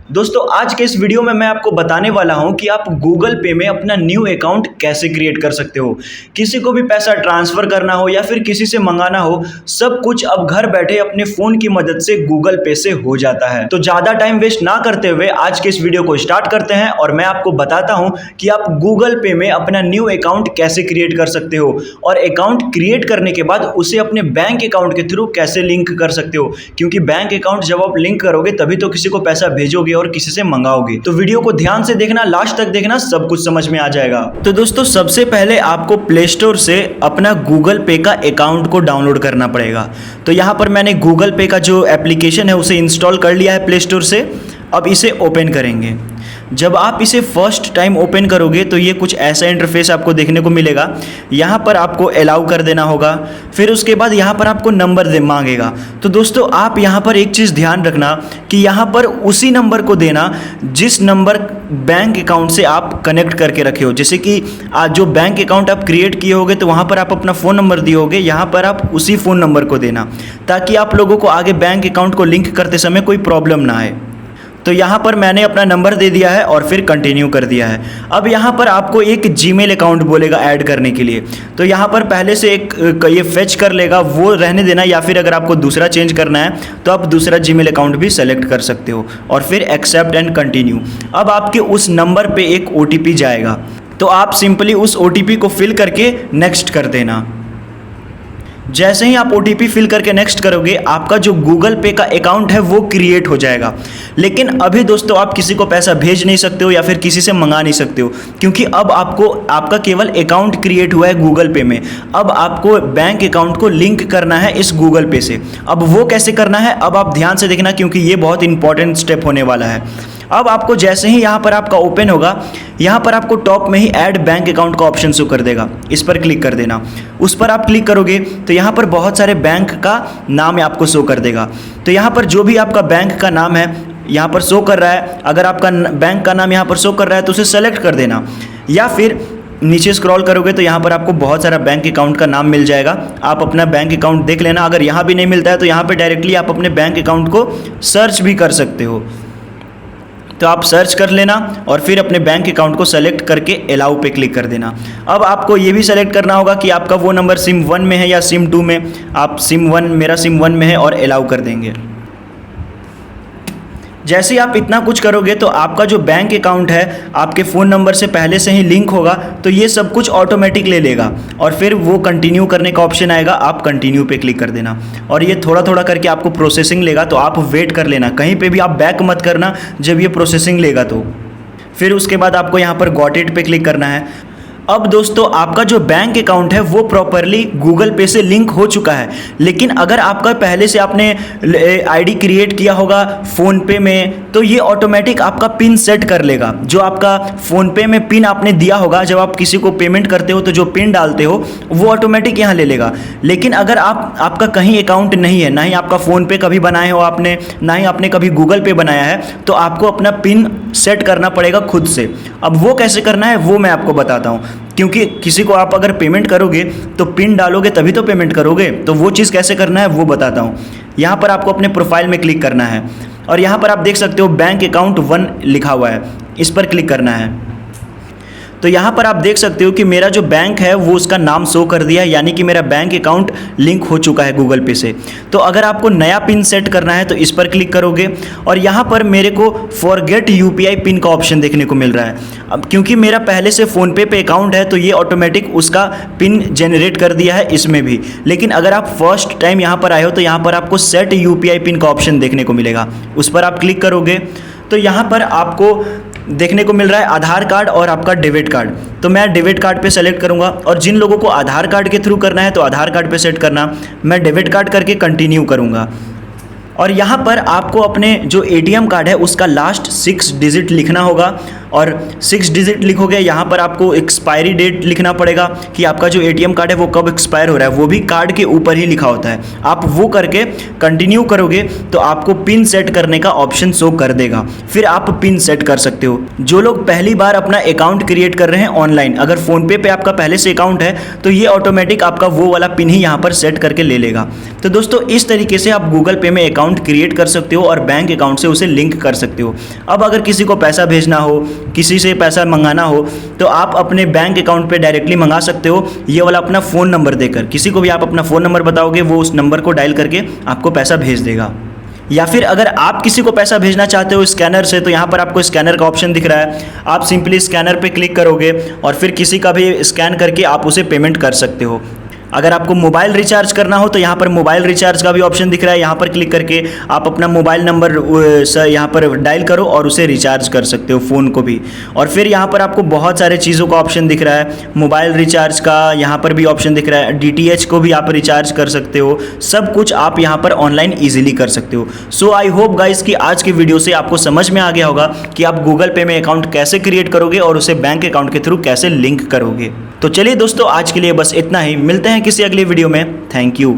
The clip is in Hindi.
दोस्तों आज के इस वीडियो में मैं आपको बताने वाला हूं कि आप गूगल पे में अपना न्यू अकाउंट कैसे क्रिएट कर सकते हो। किसी को भी पैसा ट्रांसफ़र करना हो या फिर किसी से मंगाना हो, सब कुछ अब घर बैठे अपने फ़ोन की मदद से गूगल पे से हो जाता है। तो ज़्यादा टाइम वेस्ट ना करते हुए आज के इस वीडियो को स्टार्ट करते हैं और मैं आपको बताता हूँ कि आप गूगल पे में अपना न्यू अकाउंट कैसे क्रिएट कर सकते हो और अकाउंट क्रिएट करने के बाद उसे अपने बैंक अकाउंट के थ्रू कैसे लिंक कर सकते हो, क्योंकि बैंक अकाउंट जब आप लिंक करोगे तभी तो किसी को पैसा भेजोगे और किसी से मंगाओगे। तो वीडियो को ध्यान से देखना, लास्ट तक देखना, सब कुछ समझ में आ जाएगा। तो दोस्तों सबसे पहले आपको प्ले स्टोर से अपना गूगल पे का अकाउंट को डाउनलोड करना पड़ेगा। तो यहाँ पर मैंने गूगल पे का जो एप्लीकेशन है उसे इंस्टॉल कर लिया है प्ले स्टोर से। अब इसे ओपन करेंगे। जब आप इसे फर्स्ट टाइम ओपन करोगे तो ये कुछ ऐसा इंटरफेस आपको देखने को मिलेगा। यहाँ पर आपको अलाउ कर देना होगा, फिर उसके बाद यहाँ पर आपको नंबर मांगेगा। तो दोस्तों आप यहाँ पर एक चीज़ ध्यान रखना कि यहाँ पर उसी नंबर को देना जिस नंबर बैंक अकाउंट से आप कनेक्ट करके रखे हो। जैसे कि आज जो बैंक अकाउंट आप क्रिएट किए होगे तो वहाँ पर आप अपना फ़ोन नंबर दिए होगे, यहाँ पर आप उसी फ़ोन नंबर को देना ताकि आप लोगों को आगे बैंक अकाउंट को लिंक करते समय कोई प्रॉब्लम ना आए। तो यहाँ पर मैंने अपना नंबर दे दिया है और फिर कंटिन्यू कर दिया है। अब यहाँ पर आपको एक जीमेल अकाउंट बोलेगा ऐड करने के लिए। तो यहाँ पर पहले से एक ये फेच कर लेगा, वो रहने देना, या फिर अगर आपको दूसरा चेंज करना है तो आप दूसरा जीमेल अकाउंट भी सेलेक्ट कर सकते हो और फिर एक्सेप्ट एंड कंटिन्यू। अब आपके उस नंबर पे एक OTP जाएगा, तो आप सिंपली उस OTP को फिल करके नेक्स्ट कर देना। जैसे ही आप OTP फिल करके नेक्स्ट करोगे आपका जो गूगल पे का अकाउंट है वो क्रिएट हो जाएगा। लेकिन अभी दोस्तों आप किसी को पैसा भेज नहीं सकते हो या फिर किसी से मंगा नहीं सकते हो, क्योंकि अब आपको आपका केवल अकाउंट क्रिएट हुआ है गूगल पे में। अब आपको बैंक अकाउंट को लिंक करना है इस गूगल पे से। अब वो कैसे करना है अब आप ध्यान से देखना, क्योंकि ये बहुत इंपॉर्टेंट स्टेप होने वाला है। अब आपको जैसे ही यहाँ पर आपका ओपन होगा, यहाँ पर आपको टॉप में ही ऐड बैंक अकाउंट का ऑप्शन शो कर देगा, इस पर क्लिक कर देना। उस पर आप क्लिक करोगे तो यहाँ पर बहुत सारे बैंक का नाम आपको शो कर देगा। तो यहाँ पर जो भी आपका बैंक का नाम है यहाँ पर शो कर रहा है, अगर आपका बैंक का नाम यहाँ पर शो कर रहा है तो उसे सेलेक्ट कर देना, या फिर नीचे स्क्रॉल करोगे तो यहाँ पर आपको बहुत सारा बैंक अकाउंट का नाम मिल जाएगा। आप अपना बैंक अकाउंट देख लेना। अगर यहाँ भी नहीं मिलता है तो यहाँ पर डायरेक्टली आप अपने बैंक अकाउंट को सर्च भी कर सकते हो। तो आप सर्च कर लेना और फिर अपने बैंक अकाउंट को सेलेक्ट करके अलाउ पे क्लिक कर देना। अब आपको ये भी सेलेक्ट करना होगा कि आपका वो नंबर सिम 1 में है या सिम 2 में। आप सिम 1, मेरा सिम 1 में है, और अलाउ कर देंगे। जैसे ही आप इतना कुछ करोगे तो आपका जो बैंक अकाउंट है आपके फ़ोन नंबर से पहले से ही लिंक होगा, तो ये सब कुछ ऑटोमेटिक ले लेगा और फिर वो कंटिन्यू करने का ऑप्शन आएगा, आप कंटिन्यू पे क्लिक कर देना। और ये थोड़ा थोड़ा करके आपको प्रोसेसिंग लेगा, तो आप वेट कर लेना, कहीं पे भी आप बैक मत करना जब ये प्रोसेसिंग लेगा। तो फिर उसके बाद आपको यहाँ पर गॉट इट पे क्लिक करना है। अब दोस्तों आपका जो बैंक अकाउंट है वो प्रॉपरली गूगल पे से लिंक हो चुका है। लेकिन अगर आपका पहले से आपने आईडी क्रिएट किया होगा फ़ोन पे में, तो ये ऑटोमेटिक आपका पिन सेट कर लेगा। जो आपका फ़ोन पे में पिन आपने दिया होगा, जब आप किसी को पेमेंट करते हो तो जो पिन डालते हो वो ऑटोमेटिक यहाँ ले लेगा। लेकिन अगर आपका कहीं अकाउंट नहीं है, ना ही आपका फ़ोन पे कभी बनाए हो आपने, ना ही आपने कभी गूगल पे बनाया है, तो आपको अपना पिन सेट करना पड़ेगा खुद से। अब वो कैसे करना है वो मैं आपको बताता हूँ, क्योंकि किसी को आप अगर पेमेंट करोगे तो पिन डालोगे तभी तो पेमेंट करोगे। तो वो चीज़ कैसे करना है वो बताता हूँ। यहाँ पर आपको अपने प्रोफाइल में क्लिक करना है और यहाँ पर आप देख सकते हो बैंक अकाउंट 1 लिखा हुआ है, इस पर क्लिक करना है। तो यहाँ पर आप देख सकते हो कि मेरा जो बैंक है वो उसका नाम शो कर दिया, यानी कि मेरा बैंक अकाउंट लिंक हो चुका है गूगल पे से। तो अगर आपको नया पिन सेट करना है तो इस पर क्लिक करोगे और यहाँ पर मेरे को फॉरगेट UPI पिन का ऑप्शन देखने को मिल रहा है। अब क्योंकि मेरा पहले से फ़ोनपे पे अकाउंट है तो ये ऑटोमेटिक उसका पिन जनरेट कर दिया है इसमें भी। लेकिन अगर आप फर्स्ट टाइम यहाँ पर आए हो तो यहाँ पर आपको सेट UPI पिन का ऑप्शन देखने को मिलेगा, उस पर आप क्लिक करोगे तो यहाँ पर आपको देखने को मिल रहा है आधार कार्ड और आपका डेबिट कार्ड। तो मैं डेबिट कार्ड पे सेलेक्ट करूंगा, और जिन लोगों को आधार कार्ड के थ्रू करना है तो आधार कार्ड पे सेट करना, मैं डेबिट कार्ड करके कंटिन्यू करूंगा। और यहाँ पर आपको अपने जो ATM कार्ड है उसका लास्ट 6 डिजिट लिखना होगा और 6 डिजिट लिखोगे, यहाँ पर आपको एक्सपायरी डेट लिखना पड़ेगा कि आपका जो ATM कार्ड है वो कब एक्सपायर हो रहा है, वो भी कार्ड के ऊपर ही लिखा होता है। आप वो करके कंटिन्यू करोगे तो आपको पिन सेट करने का ऑप्शन शो कर देगा, फिर आप पिन सेट कर सकते हो। जो लोग पहली बार अपना अकाउंट क्रिएट कर रहे हैं ऑनलाइन, अगर फ़ोनपे पे आपका पहले से अकाउंट है तो ये ऑटोमेटिक आपका वो वाला पिन ही यहाँ पर सेट करके ले लेगा। तो दोस्तों इस तरीके से आप गूगल पे में अकाउंट क्रिएट कर सकते हो और बैंक अकाउंट से उसे लिंक कर सकते हो। अब अगर किसी को पैसा भेजना हो, किसी से पैसा मंगाना हो, तो आप अपने बैंक अकाउंट पे डायरेक्टली मंगा सकते हो। ये वाला अपना फ़ोन नंबर देकर, किसी को भी आप अपना फ़ोन नंबर बताओगे, वो उस नंबर को डायल करके आपको पैसा भेज देगा। या फिर अगर आप किसी को पैसा भेजना चाहते हो स्कैनर से, तो यहाँ पर आपको स्कैनर का ऑप्शन दिख रहा है, आप सिंपली स्कैनर पे क्लिक करोगे और फिर किसी का भी स्कैन करके आप उसे पेमेंट कर सकते हो। अगर आपको मोबाइल रिचार्ज करना हो तो यहाँ पर मोबाइल रिचार्ज का भी ऑप्शन दिख रहा है, यहाँ पर क्लिक करके आप अपना मोबाइल नंबर यहाँ पर डायल करो और उसे रिचार्ज कर सकते हो फ़ोन को भी। और फिर यहाँ पर आपको बहुत सारे चीज़ों का ऑप्शन दिख रहा है, मोबाइल रिचार्ज का यहाँ पर भी ऑप्शन दिख रहा है, DTH को भी आप रिचार्ज कर सकते हो। सब कुछ आप यहाँ पर ऑनलाइन ईजिली कर सकते हो। सो आई होप गाइस कि आज की वीडियो से आपको समझ में आ गया होगा कि आप गूगल पे में अकाउंट कैसे क्रिएट करोगे और उसे बैंक अकाउंट के थ्रू कैसे लिंक करोगे। तो चलिए दोस्तों, आज के लिए बस इतना ही, मिलते हैं किसी अगली वीडियो में। Thank you.